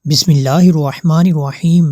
بسم اللہ الرحمن الرحیم۔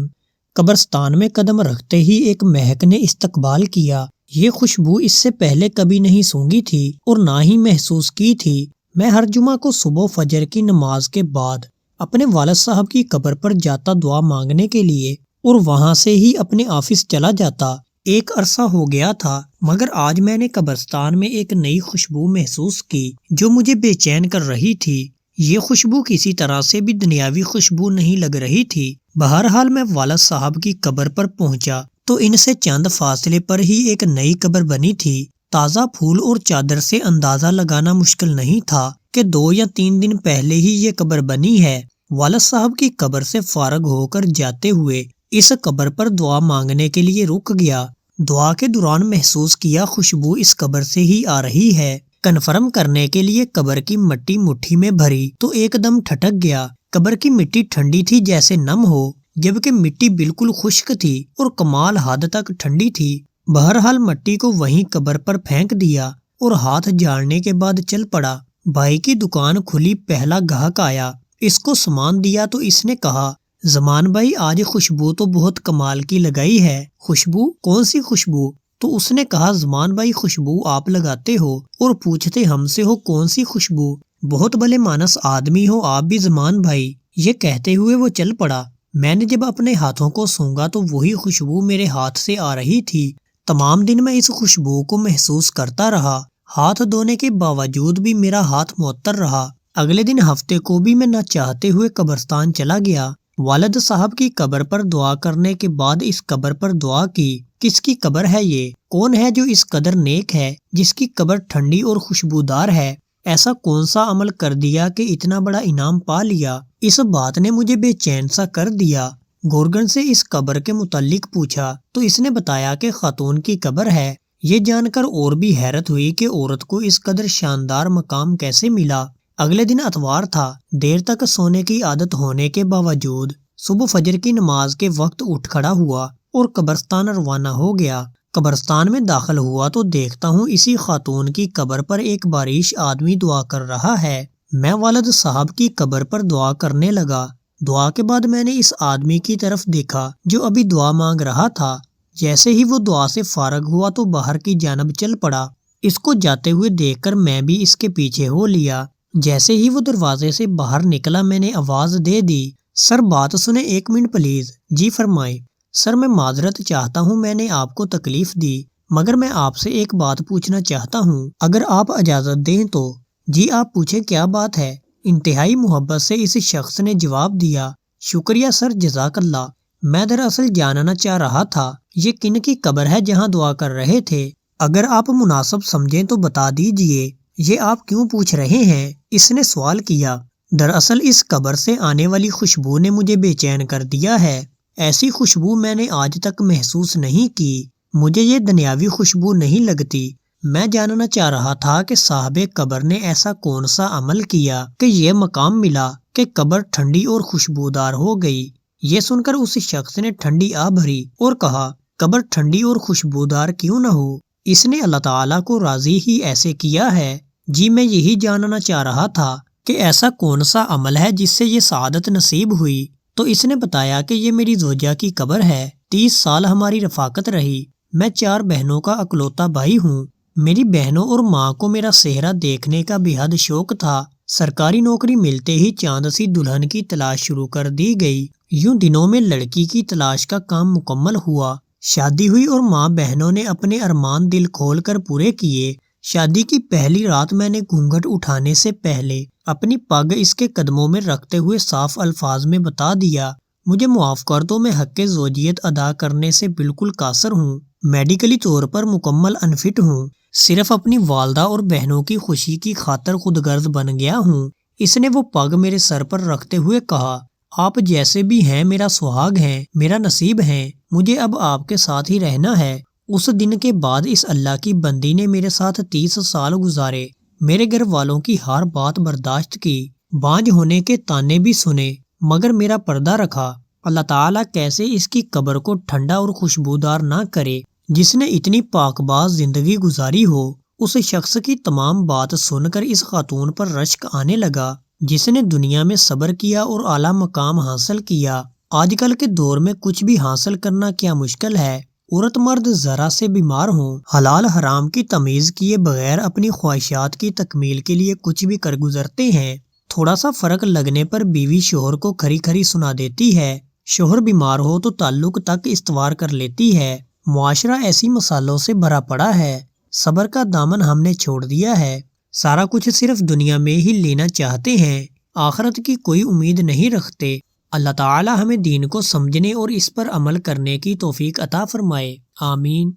قبرستان میں قدم رکھتے ہی ایک مہک نے استقبال کیا۔ یہ خوشبو اس سے پہلے کبھی نہیں سونگھی تھی اور نہ ہی محسوس کی تھی۔ میں ہر جمعہ کو صبح فجر کی نماز کے بعد اپنے والد صاحب کی قبر پر جاتا دعا مانگنے کے لیے اور وہاں سے ہی اپنے آفس چلا جاتا۔ ایک عرصہ ہو گیا تھا مگر آج میں نے قبرستان میں ایک نئی خوشبو محسوس کی جو مجھے بے چین کر رہی تھی۔ یہ خوشبو کسی طرح سے بھی دنیاوی خوشبو نہیں لگ رہی تھی۔ بہرحال میں والد صاحب کی قبر پر پہنچا تو ان سے چند فاصلے پر ہی ایک نئی قبر بنی تھی۔ تازہ پھول اور چادر سے اندازہ لگانا مشکل نہیں تھا کہ 2 یا 3 دن پہلے ہی یہ قبر بنی ہے۔ والد صاحب کی قبر سے فارغ ہو کر جاتے ہوئے اس قبر پر دعا مانگنے کے لیے رک گیا۔ دعا کے دوران محسوس کیا خوشبو اس قبر سے ہی آ رہی ہے۔ کنفرم کرنے کے لیے قبر کی مٹی مٹھی میں بھری تو ایک دم ٹھٹک گیا۔ قبر کی مٹی ٹھنڈی تھی جیسے نم ہو، جبکہ مٹی بالکل خشک تھی اور کمال حد تک ٹھنڈی تھی۔ بہرحال مٹی کو وہیں قبر پر پھینک دیا اور ہاتھ جھاڑنے کے بعد چل پڑا۔ بھائی کی دکان کھلی، پہلا گاہک آیا، اس کو سامان دیا تو اس نے کہا، زمان بھائی آج خوشبو تو بہت کمال کی لگائی ہے۔ خوشبو؟ کون سی خوشبو؟ تو اس نے کہا، زمان بھائی خوشبو آپ لگاتے ہو اور پوچھتے ہم سے ہو کون سی خوشبو؟ بہت بھلے مانس آدمی ہو آپ بھی زمان بھائی۔ یہ کہتے ہوئے وہ چل پڑا۔ میں نے جب اپنے ہاتھوں کو سونگا تو وہی خوشبو میرے ہاتھ سے آ رہی تھی۔ تمام دن میں اس خوشبو کو محسوس کرتا رہا۔ ہاتھ دھونے کے باوجود بھی میرا ہاتھ معطر رہا۔ اگلے دن ہفتے کو بھی میں نہ چاہتے ہوئے قبرستان چلا گیا۔ والد صاحب کی قبر پر دعا کرنے کے بعد اس قبر پر دعا کی۔ کس کی قبر ہے یہ؟ کون ہے جو اس قدر نیک ہے، جس کی قبر ٹھنڈی اور خوشبودار ہے؟ ایسا کون سا عمل کر دیا کہ اتنا بڑا انعام پا لیا؟ اس بات نے مجھے بے چین سا کر دیا۔ گورگن سے اس قبر کے متعلق پوچھا تو اس نے بتایا کہ خاتون کی قبر ہے۔ یہ جان کر اور بھی حیرت ہوئی کہ عورت کو اس قدر شاندار مقام کیسے ملا۔ اگلے دن اتوار تھا۔ دیر تک سونے کی عادت ہونے کے باوجود صبح فجر کی نماز کے وقت اٹھ کھڑا ہوا اور قبرستان روانہ ہو گیا۔ قبرستان میں داخل ہوا تو دیکھتا ہوں اسی خاتون کی قبر پر ایک باریش آدمی دعا کر رہا ہے۔ میں والد صاحب کی قبر پر دعا کرنے لگا۔ دعا کے بعد میں نے اس آدمی کی طرف دیکھا جو ابھی دعا مانگ رہا تھا۔ جیسے ہی وہ دعا سے فارغ ہوا تو باہر کی جانب چل پڑا۔ اس کو جاتے ہوئے دیکھ کر میں بھی اس کے پیچھے ہو لیا۔ جیسے ہی وہ دروازے سے باہر نکلا میں نے آواز دے دی، سر بات سنیں 1 منٹ پلیز۔ جی فرمائیں۔ سر میں معذرت چاہتا ہوں میں نے آپ کو تکلیف دی، مگر میں آپ سے ایک بات پوچھنا چاہتا ہوں اگر آپ اجازت دیں تو۔ جی آپ پوچھیں کیا بات ہے؟ انتہائی محبت سے اس شخص نے جواب دیا۔ شکریہ سر، جزاک اللہ۔ میں دراصل جاننا چاہ رہا تھا یہ کن کی قبر ہے جہاں دعا کر رہے تھے؟ اگر آپ مناسب سمجھیں تو بتا دیجئے۔ یہ آپ کیوں پوچھ رہے ہیں؟ اس نے سوال کیا۔ دراصل اس قبر سے آنے والی خوشبو نے مجھے بے چین کر دیا ہے۔ ایسی خوشبو میں نے آج تک محسوس نہیں کی۔ مجھے یہ دنیاوی خوشبو نہیں لگتی۔ میں جاننا چاہ رہا تھا کہ صاحب قبر نے ایسا کون سا عمل کیا کہ یہ مقام ملا کہ قبر ٹھنڈی اور خوشبودار ہو گئی۔ یہ سن کر اس شخص نے ٹھنڈی آ بھری اور کہا، قبر ٹھنڈی اور خوشبودار کیوں نہ ہو؟ اس نے اللہ تعالیٰ کو راضی ہی ایسے کیا ہے۔ جی میں یہی جاننا چاہ رہا تھا کہ ایسا کون سا عمل ہے جس سے یہ سعادت نصیب ہوئی؟ تو اس نے بتایا کہ یہ میری زوجہ کی قبر ہے۔ 30 سال ہماری رفاقت رہی۔ میں 4 بہنوں کا اکلوتا بھائی ہوں۔ میری بہنوں اور ماں کو میرا چہرہ دیکھنے کا بے حد شوق تھا۔ سرکاری نوکری ملتے ہی چاند سی دلہن کی تلاش شروع کر دی گئی۔ یوں دنوں میں لڑکی کی تلاش کا کام مکمل ہوا۔ شادی ہوئی اور ماں بہنوں نے اپنے ارمان دل کھول کر پورے کیے۔ شادی کی پہلی رات میں نے گھونگھٹ اٹھانے سے پہلے اپنی پگ اس کے قدموں میں رکھتے ہوئے صاف الفاظ میں بتا دیا، مجھے معاف کر دو، میں حق زوجیت ادا کرنے سے بالکل قاصر ہوں۔ میڈیکلی طور پر مکمل انفٹ ہوں۔ صرف اپنی والدہ اور بہنوں کی خوشی کی خاطر خود غرض بن گیا ہوں۔ اس نے وہ پگ میرے سر پر رکھتے ہوئے کہا، آپ جیسے بھی ہیں میرا سہاگ ہیں، میرا نصیب ہیں، مجھے اب آپ کے ساتھ ہی رہنا ہے۔ اس دن کے بعد اس اللہ کی بندی نے میرے ساتھ 30 سال گزارے۔ میرے گھر والوں کی ہر بات برداشت کی، بانجھ ہونے کے تانے بھی سنے، مگر میرا پردہ رکھا۔ اللہ تعالیٰ کیسے اس کی قبر کو ٹھنڈا اور خوشبودار نہ کرے جس نے اتنی پاک باز زندگی گزاری ہو۔ اس شخص کی تمام بات سن کر اس خاتون پر رشک آنے لگا۔ جس نے دنیا میں صبر کیا اور اعلیٰ مقام حاصل کیا۔ آج کل کے دور میں کچھ بھی حاصل کرنا کیا مشکل ہے۔ عورت مرد ذرا سے بیمار ہوں، حلال حرام کی تمیز کیے بغیر اپنی خواہشات کی تکمیل کے لیے کچھ بھی کر گزرتے ہیں۔ تھوڑا سا فرق لگنے پر بیوی شوہر کو کھری کھری سنا دیتی ہے، شوہر بیمار ہو تو تعلق تک استوار کر لیتی ہے۔ معاشرہ ایسی مثالوں سے بھرا پڑا ہے۔ صبر کا دامن ہم نے چھوڑ دیا ہے، سارا کچھ صرف دنیا میں ہی لینا چاہتے ہیں، آخرت کی کوئی امید نہیں رکھتے۔ اللہ تعالی ہمیں دین کو سمجھنے اور اس پر عمل کرنے کی توفیق عطا فرمائے، آمین۔